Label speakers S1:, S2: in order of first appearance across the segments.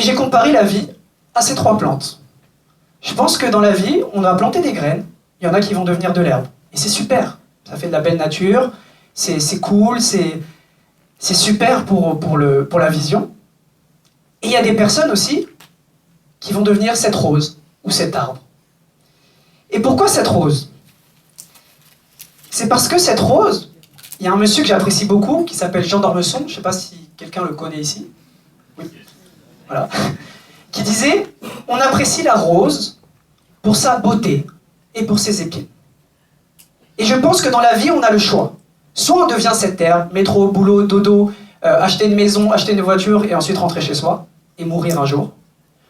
S1: j'ai comparé la vie à ces 3 plantes. Je pense que dans la vie, on a planté des graines, il y en a qui vont devenir de l'herbe. Et c'est super, ça fait de la belle nature, c'est cool, c'est super pour la vision. Et il y a des personnes aussi qui vont devenir cette rose ou cet arbre. Et pourquoi cette rose? C'est parce que cette rose, il y a un monsieur que j'apprécie beaucoup, qui s'appelle Jean d'Ormesson, je ne sais pas si quelqu'un le connaît ici. Oui. Voilà. Qui disait, on apprécie la rose pour sa beauté et pour ses épines. Et je pense que dans la vie, on a le choix. Soit on devient cette herbe, métro, boulot, dodo, acheter une maison, acheter une voiture et ensuite rentrer chez soi et mourir un jour.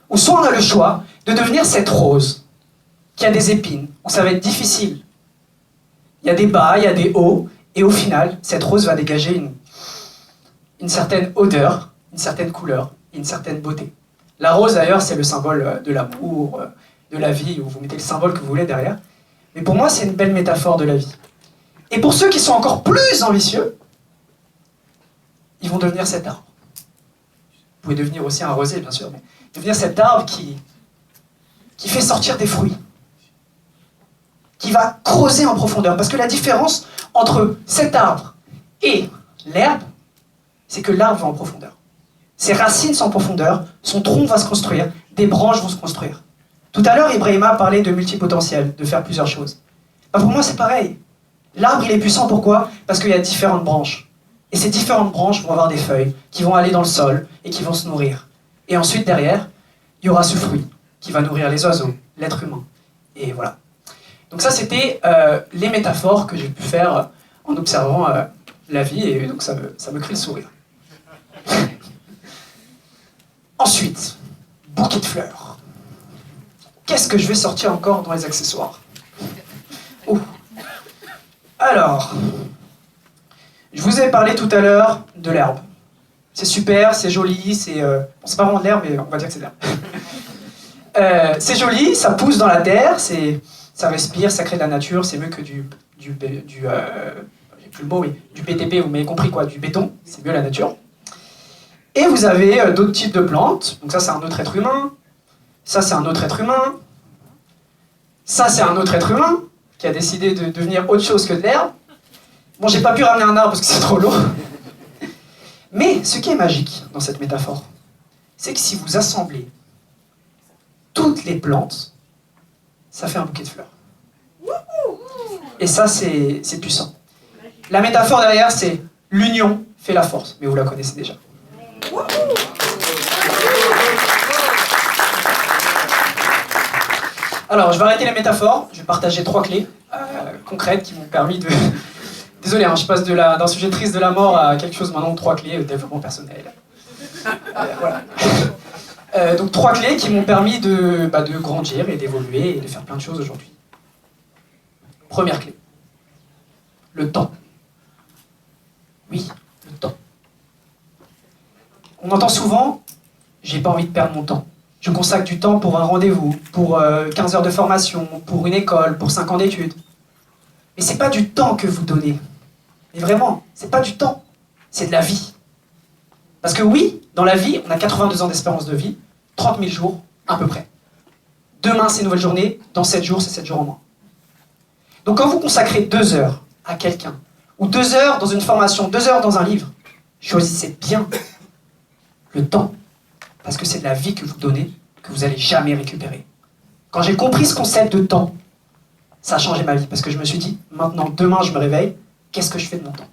S1: Ou soit on a le choix de devenir cette rose qui a des épines, où ça va être difficile. Il y a des bas, il y a des hauts, et au final, cette rose va dégager une certaine odeur, une certaine couleur, une certaine beauté. La rose, d'ailleurs, c'est le symbole de l'amour, de la vie, où vous mettez le symbole que vous voulez derrière. Mais pour moi, c'est une belle métaphore de la vie. Et pour ceux qui sont encore plus ambitieux, ils vont devenir cet arbre. Vous pouvez devenir aussi un rosier, bien sûr, mais devenir cet arbre qui fait sortir des fruits, qui va creuser en profondeur. Parce que la différence entre cet arbre et l'herbe, c'est que l'arbre va en profondeur. Ses racines sont en profondeur, son tronc va se construire, des branches vont se construire. Tout à l'heure, Ibrahima parlait de multipotentiel, de faire plusieurs choses. Ben pour moi, c'est pareil. L'arbre, il est puissant, pourquoi? Parce qu'il y a différentes branches. Et ces différentes branches vont avoir des feuilles qui vont aller dans le sol et qui vont se nourrir. Et ensuite, derrière, il y aura ce fruit qui va nourrir les oiseaux, l'être humain. Et voilà. Donc ça, c'était les métaphores que j'ai pu faire en observant la vie, et donc ça me crée le sourire. Ensuite, bouquet de fleurs. Qu'est-ce que je vais sortir encore dans les accessoires? Ouh. Alors, je vous ai parlé tout à l'heure de l'herbe. C'est super, c'est joli, c'est pas vraiment de l'herbe, mais on va dire que c'est de l'herbe. C'est joli, ça pousse dans la terre, ça respire, ça crée de la nature, c'est mieux que j'ai plus le mot, oui, du BTP, vous m'avez compris quoi, du béton, c'est mieux la nature. Et vous avez d'autres types de plantes, donc ça c'est un autre être humain, ça c'est un autre être humain, ça c'est un autre être humain, qui a décidé de devenir autre chose que de l'herbe. Bon, j'ai pas pu ramener un arbre parce que c'est trop lourd. Mais ce qui est magique dans cette métaphore, c'est que si vous assemblez toutes les plantes, ça fait un bouquet de fleurs. Et ça, c'est puissant. La métaphore derrière, c'est l'union fait la force. Mais vous la connaissez déjà. Alors, je vais arrêter les métaphores. Je vais partager 3 clés concrètes qui m'ont permis de... Désolé, je passe d'un sujet triste de la mort à quelque chose maintenant, 3 clés, développement personnel. Voilà. Donc 3 clés qui m'ont permis de grandir et d'évoluer et de faire plein de choses aujourd'hui. Première clé. Le temps. Oui, le temps. On entend souvent, j'ai pas envie de perdre mon temps. Je consacre du temps pour un rendez-vous, pour 15 heures de formation, pour une école, pour 5 ans d'études. Mais c'est pas du temps que vous donnez. Mais vraiment, c'est pas du temps, c'est de la vie. Parce que oui, dans la vie, on a 82 ans d'espérance de vie, 30 000 jours, à peu près. Demain, c'est une nouvelle journée, dans 7 jours, c'est 7 jours en moins. Donc quand vous consacrez 2 heures à quelqu'un, ou 2 heures dans une formation, 2 heures dans un livre, choisissez bien le temps. Parce que c'est de la vie que vous donnez, que vous n'allez jamais récupérer. Quand j'ai compris ce concept de temps, ça a changé ma vie. Parce que je me suis dit, maintenant, demain, je me réveille, qu'est-ce que je fais de mon temps?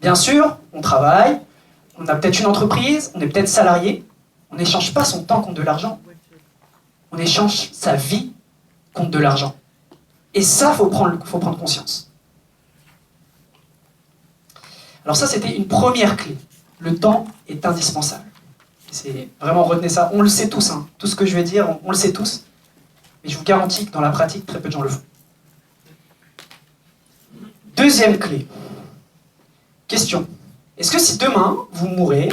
S1: Bien sûr, on travaille, on a peut-être une entreprise, on est peut-être salarié. On n'échange pas son temps contre de l'argent. On échange sa vie contre de l'argent. Et ça, faut prendre conscience. Alors ça, c'était une première clé. Le temps est indispensable. C'est vraiment, retenez ça. On le sait tous, hein. Tout ce que je vais dire, on le sait tous. Mais je vous garantis que dans la pratique, très peu de gens le font. Deuxième clé. Question. Est-ce que si demain, vous mourrez,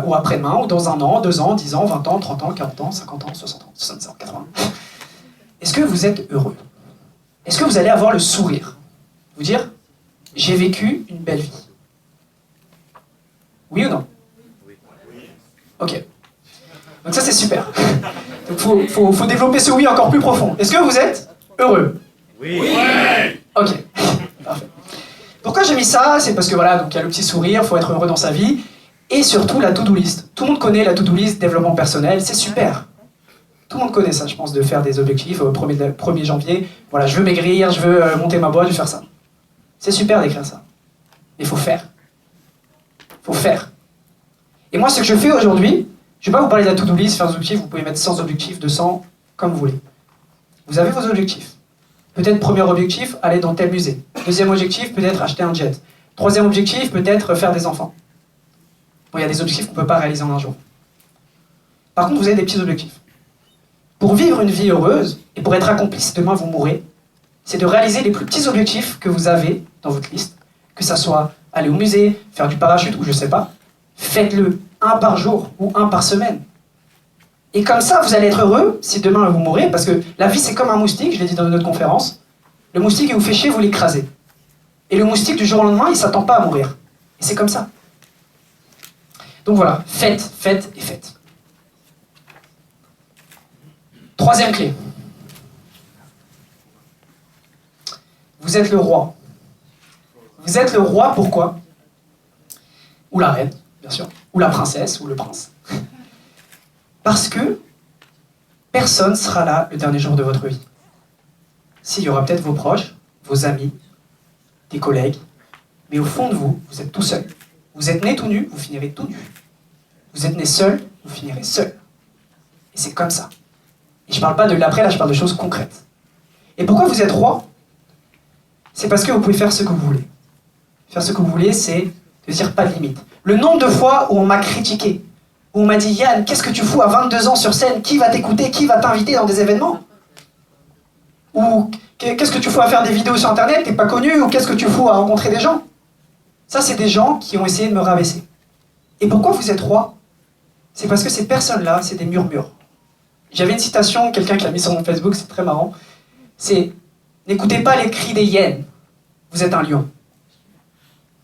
S1: ou après-demain, ou dans 1 an, 2 ans, 10 ans, 20 ans, 30 ans, 40 ans, 50 ans, 60 ans, 70 ans, 80 ans, est-ce que vous êtes heureux? Est-ce que vous allez avoir le sourire? Vous dire, j'ai vécu une belle vie. Oui ou non? Ok. c'est super. Donc faut développer ce oui encore plus profond. Est-ce que vous êtes heureux?
S2: Oui.
S1: Ok, parfait. Pourquoi j'ai mis ça? C'est parce que voilà, donc il y a le petit sourire, faut être heureux dans sa vie, et surtout la to-do list. Tout le monde connaît la to-do list, développement personnel, c'est super. Tout le monde connaît ça, je pense, de faire des objectifs au 1er janvier. Voilà, je veux maigrir, je veux monter ma boîte, je veux faire ça. C'est super d'écrire ça. Mais il faut faire. Il faut faire. Et moi, ce que je fais aujourd'hui, je ne vais pas vous parler de la to-do list, faire des objectifs, vous pouvez mettre 100 objectifs, 200, comme vous voulez. Vous avez vos objectifs. Peut-être premier objectif, aller dans tel musée. Deuxième objectif, peut-être acheter un jet. Troisième objectif, peut-être faire des enfants. Bon, il y a des objectifs qu'on ne peut pas réaliser en un jour. Par contre, vous avez des petits objectifs. Pour vivre une vie heureuse, et pour être accompli si demain vous mourrez, c'est de réaliser les plus petits objectifs que vous avez dans votre liste, que ça soit aller au musée, faire du parachute ou je sais pas. Faites-le, un par jour ou un par semaine. Et comme ça, vous allez être heureux si demain vous mourrez, parce que la vie c'est comme un moustique, je l'ai dit dans une autre conférence. Le moustique, il vous fait chier, vous l'écrasez. Et le moustique, du jour au lendemain, il s'attend pas à mourir. Et c'est comme ça. Donc voilà, faites, faites et faites. Troisième clé. Vous êtes le roi. Vous êtes le roi, pourquoi? Ou la reine, bien sûr. Ou la princesse, ou le prince. Parce que personne sera là le dernier jour de votre vie. S'il y aura peut-être vos proches, vos amis, des collègues, mais au fond de vous, vous êtes tout seul. Vous êtes né tout nu, vous finirez tout nu. Vous êtes né seul, vous finirez seul. Et c'est comme ça. Et je parle pas de l'après, là je parle de choses concrètes. Et pourquoi vous êtes roi? C'est parce que vous pouvez faire ce que vous voulez. Faire ce que vous voulez, c'est de dire pas de limite. Le nombre de fois où on m'a critiqué, où on m'a dit « Yann, qu'est-ce que tu fous à 22 ans sur scène? Qui va t'écouter? Qui va t'inviter dans des événements ?» Ou « Qu'est-ce que tu fous à faire des vidéos sur Internet? T'es pas connu? Ou qu'est-ce que tu fous à rencontrer des gens ?» Ça, c'est des gens qui ont essayé de me rabaisser. Et pourquoi vous êtes roi? C'est parce que ces personnes-là, c'est des murmures. J'avais une citation, quelqu'un qui a mis sur mon Facebook, c'est très marrant. C'est « N'écoutez pas les cris des hyènes, vous êtes un lion. »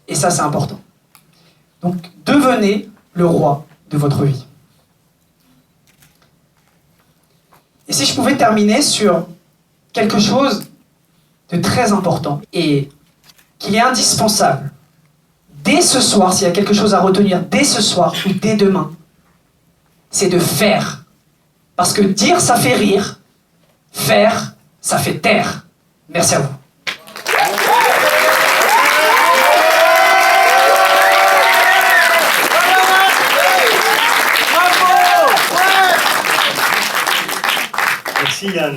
S1: Et ça, c'est important. Donc, devenez le roi de votre vie. Et si je pouvais terminer sur quelque chose de très important et qu'il est indispensable, dès ce soir, s'il y a quelque chose à retenir, dès ce soir ou dès demain, c'est de faire. Parce que dire, ça fait rire. Faire, ça fait taire. Merci à vous.
S2: Merci Yann.